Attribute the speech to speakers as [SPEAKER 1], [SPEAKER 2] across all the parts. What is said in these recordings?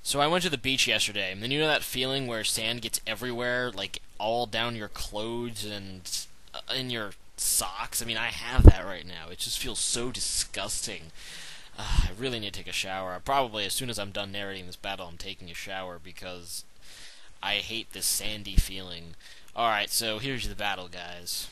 [SPEAKER 1] So I went to the beach yesterday, and you know that feeling where sand gets everywhere, like all down your clothes and in your socks? I mean, I have that right now. It just feels so disgusting. I really need to take a shower. Probably as soon as I'm done narrating this battle, I'm taking a shower because I hate this sandy feeling. Alright, so here's the battle, guys.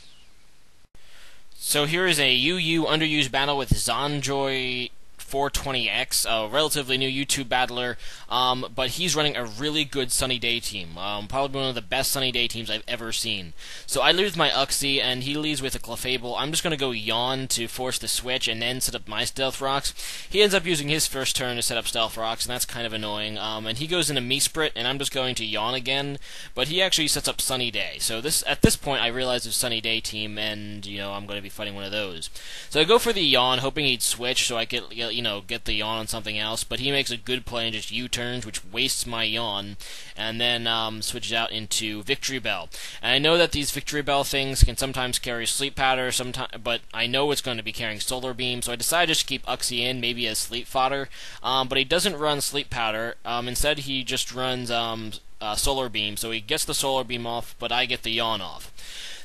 [SPEAKER 1] So here is a UU underused battle with Xenjoi420x, a relatively new YouTube battler, but he's running a really good Sunny Day team. Probably one of the best Sunny Day teams I've ever seen. So I lead with my Uxie, and he leads with a Clefable. I'm just going to go Yawn to force the switch and then set up my Stealth Rocks. He ends up using his first turn to set up Stealth Rocks, and that's kind of annoying. And he goes into Meesprit, and I'm just going to Yawn again, but he actually sets up Sunny Day. So at this point, I realize it's Sunny Day team, and I'm going to be fighting one of those. So I go for the Yawn, hoping he'd switch so I could get the Yawn on something else, but he makes a good play and just U-turns, which wastes my Yawn, and then switches out into Victreebel. And I know that these Victreebel things can sometimes carry Sleep Powder, but I know it's going to be carrying Solar Beam, so I decided just to keep Uxie in, maybe as Sleep Fodder, but he doesn't run Sleep Powder. Instead, he just runs Solar Beam, so he gets the Solar Beam off, but I get the Yawn off.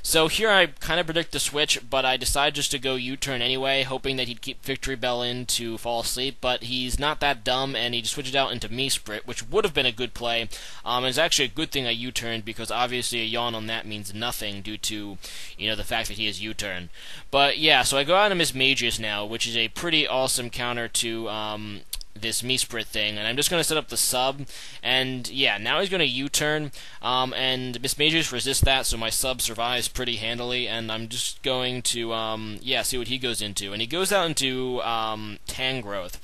[SPEAKER 1] So here I kind of predict the switch, but I decide just to go U-turn anyway, hoping that he'd keep Victreebel in to fall asleep, but he's not that dumb, and he just switches out into Meesprit, which would have been a good play. It's actually a good thing I U-turned, because obviously a Yawn on that means nothing due to, the fact that he has U-turn. But yeah, so I go out of Mismagius now, which is a pretty awesome counter to, this Meesprit thing, and I'm just going to set up the sub, and yeah, now he's going to U-turn, and Mismagius resists that, so my sub survives pretty handily, and I'm just going to, see what he goes into, and he goes out into, Tangrowth.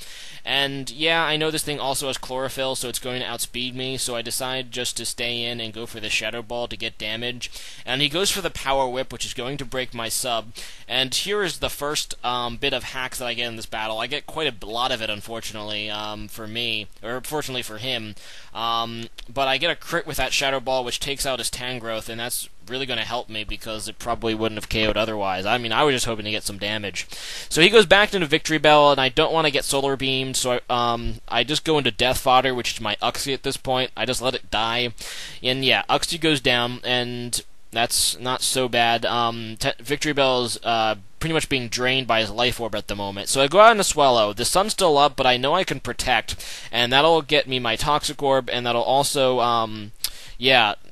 [SPEAKER 1] And yeah, I know this thing also has Chlorophyll, so it's going to outspeed me, so I decide just to stay in and go for the Shadow Ball to get damage. And he goes for the Power Whip, which is going to break my sub. And here is the first bit of hacks that I get in this battle. I get quite a lot of it, unfortunately, for me, or fortunately for him. But I get a crit with that Shadow Ball, which takes out his Tangrowth, and that's really going to help me because it probably wouldn't have KO'd otherwise. I mean, I was just hoping to get some damage. So he goes back into Victreebel, and I don't want to get Solar Beamed, so I just go into Death Fodder, which is my Uxie at this point. I just let it die. And yeah, Uxie goes down, and that's not so bad. Victreebel is pretty much being drained by his Life Orb at the moment. So I go out into Swallow. The sun's still up, but I know I can protect, and that'll get me my Toxic Orb, and that'll also,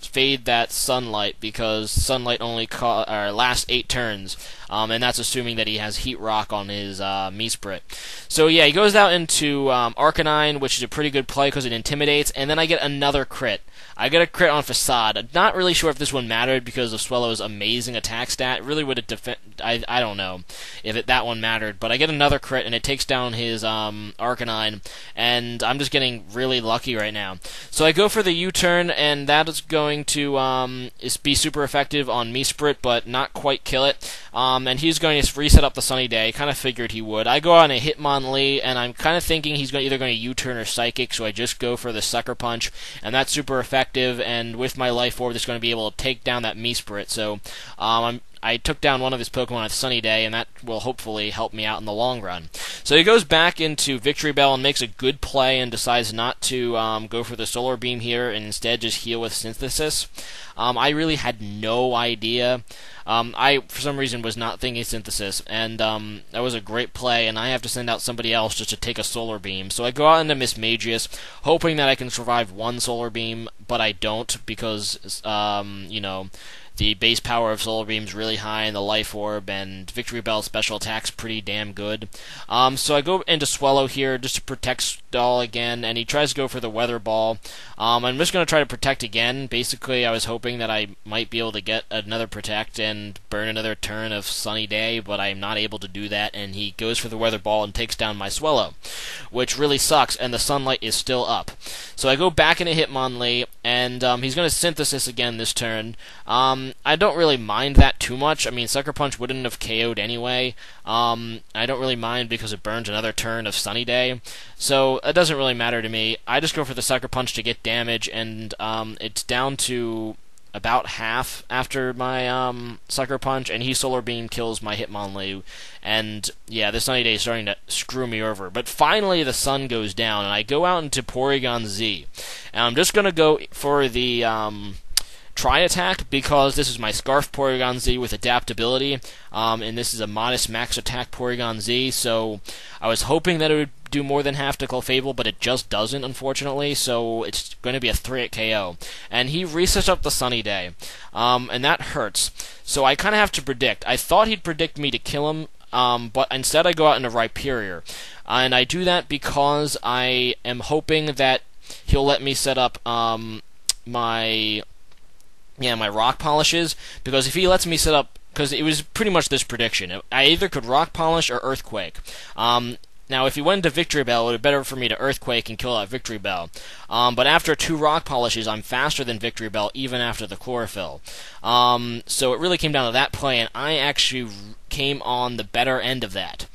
[SPEAKER 1] fade that Sunlight, because Sunlight only lasts 8 turns, and that's assuming that he has Heat Rock on his Meesprit. So yeah, he goes out into Arcanine, which is a pretty good play because it intimidates, and then I get another crit. I get a crit on Facade. I'm not really sure if this one mattered because of Swallow's amazing attack stat. It really would have I don't know if that one mattered, but I get another crit, and it takes down his Arcanine, and I'm just getting really lucky right now. So I go for the U-turn, and that is going to be super effective on Meesprit, but not quite kill it. And he's going to reset up the Sunny Day. Kind of figured he would. I go on a Hitmonlee, and I'm kind of thinking he's either going to U-turn or Psychic, so I just go for the Sucker Punch, and that's super effective, and with my Life Orb, it's going to be able to take down that Meesprit, so I took down one of his Pokemon at Sunny Day, and that will hopefully help me out in the long run. So he goes back into Victreebel and makes a good play and decides not to go for the Solar Beam here and instead just heal with Synthesis. I really had no idea. I, for some reason, was not thinking Synthesis, and that was a great play, and I have to send out somebody else just to take a Solar Beam. So I go out into Mismagius, hoping that I can survive one Solar Beam, but I don't, because, the base power of Solar Beam is really high, and the Life Orb and Victreebel's special attack's pretty damn good. So I go into Swallow here just to protect Stall again, and he tries to go for the Weather Ball. I'm just going to try to protect again. Basically, I was hoping that I might be able to get another Protect and burn another turn of Sunny Day, but I'm not able to do that, and he goes for the Weather Ball and takes down my Swallow, which really sucks, and the Sunlight is still up. So I go back into Hitmonlee, and he's going to Synthesis again this turn. I don't really mind that too much. I mean, Sucker Punch wouldn't have KO'd anyway. I don't really mind because it burns another turn of Sunny Day. So it doesn't really matter to me. I just go for the Sucker Punch to get damage, and it's down to about half after my Sucker Punch, and he Solar Beam kills my Hitmonlee. And yeah, this Sunny Day is starting to screw me over. But finally the sun goes down, and I go out into Porygon-Z. And I'm just going to go for the Try Attack, because this is my Scarf Porygon-Z with adaptability, and this is a modest max attack Porygon-Z, so I was hoping that it would do more than half to Clefable, but it just doesn't, unfortunately, so it's going to be a 3-hit KO. And he resets up the Sunny Day, and that hurts. So I kind of have to predict. I thought he'd predict me to kill him, but instead I go out into Rhyperior. And I do that because I am hoping that he'll let me set up my rock polishes, because if he lets me set up, because it was pretty much this prediction, I either could rock polish or earthquake. Now, if he went to Victreebel, it would be better for me to earthquake and kill out Victreebel. But after 2 rock polishes, I'm faster than Victreebel, even after the Chlorophyll. So it really came down to that play, and I actually came on the better end of that.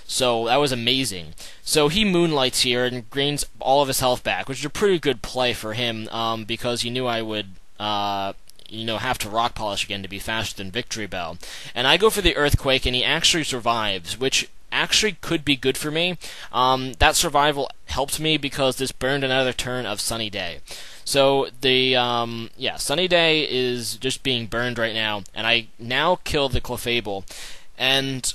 [SPEAKER 1] So that was amazing. So he moonlights here and gains all of his health back, which is a pretty good play for him, because he knew I would have to rock polish again to be faster than Victreebel. And I go for the earthquake, and he actually survives, which actually could be good for me. That survival helped me because this burned another turn of Sunny Day. So the Sunny Day is just being burned right now, and I now kill the Clefable. And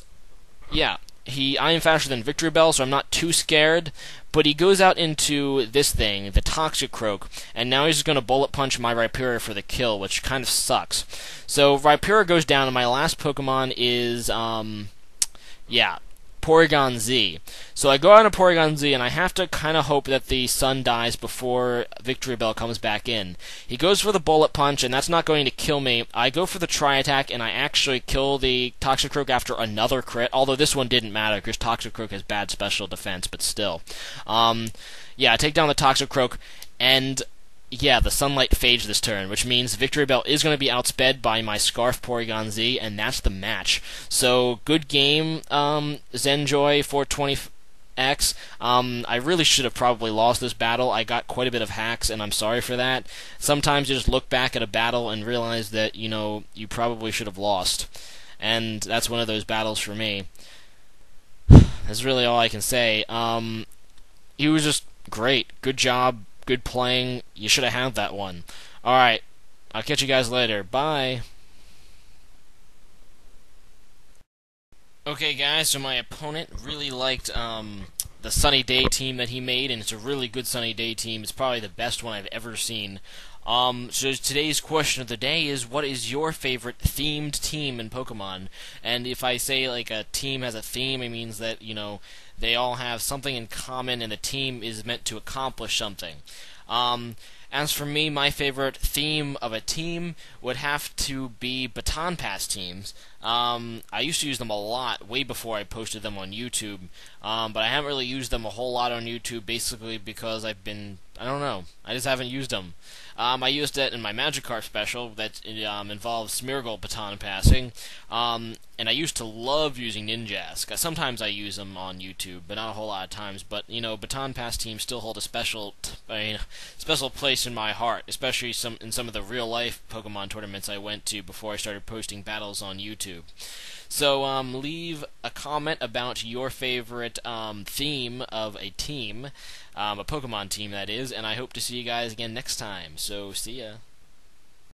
[SPEAKER 1] yeah, I am faster than Victreebel, so I'm not too scared. But he goes out into this thing, the Toxicroak, and now he's going to Bullet Punch my Rhyperior for the kill, which kind of sucks. So Rhyperior goes down, and my last Pokemon is, Porygon-Z. So I go out into Porygon-Z, and I have to kind of hope that the sun dies before Victreebel comes back in. He goes for the Bullet Punch, and that's not going to kill me. I go for the Try Attack, and I actually kill the Toxicroak after another crit, although this one didn't matter, because Toxicroak has bad special defense, but still. I take down the Toxicroak, and yeah, the sunlight fades this turn, which means Victreebel is going to be outsped by my Scarf Porygon-Z, and that's the match. So, good game, Xenjoi420x. I really should have probably lost this battle. I got quite a bit of hacks, and I'm sorry for that. Sometimes you just look back at a battle and realize that, you probably should have lost. And that's one of those battles for me. That's really all I can say. He was just great. Good job. Good playing. You should have had that one. Alright. I'll catch you guys later. Bye. Okay, guys, so my opponent really liked the Sunny Day team that he made, and it's a really good Sunny Day team. It's probably the best one I've ever seen. So today's question of the day is, what is your favorite themed team in Pokemon? And if I say, like, a team has a theme, it means that, they all have something in common, and the team is meant to accomplish something. As for me, my favorite theme of a team would have to be baton pass teams. I used to use them a lot, way before I posted them on YouTube, but I haven't really used them a whole lot on YouTube, basically because I don't know, I just haven't used them. I used it in my Magikarp special that involves Smeargle baton passing, and I used to love using Ninjask. Sometimes I use them on YouTube, but not a whole lot of times. But baton pass teams still hold a special place in my heart, especially in some of the real life Pokemon tournaments I went to before I started posting battles on YouTube. So leave a comment about your favorite theme of a team, a Pokemon team that is, and I hope to see you guys again next time. So see ya.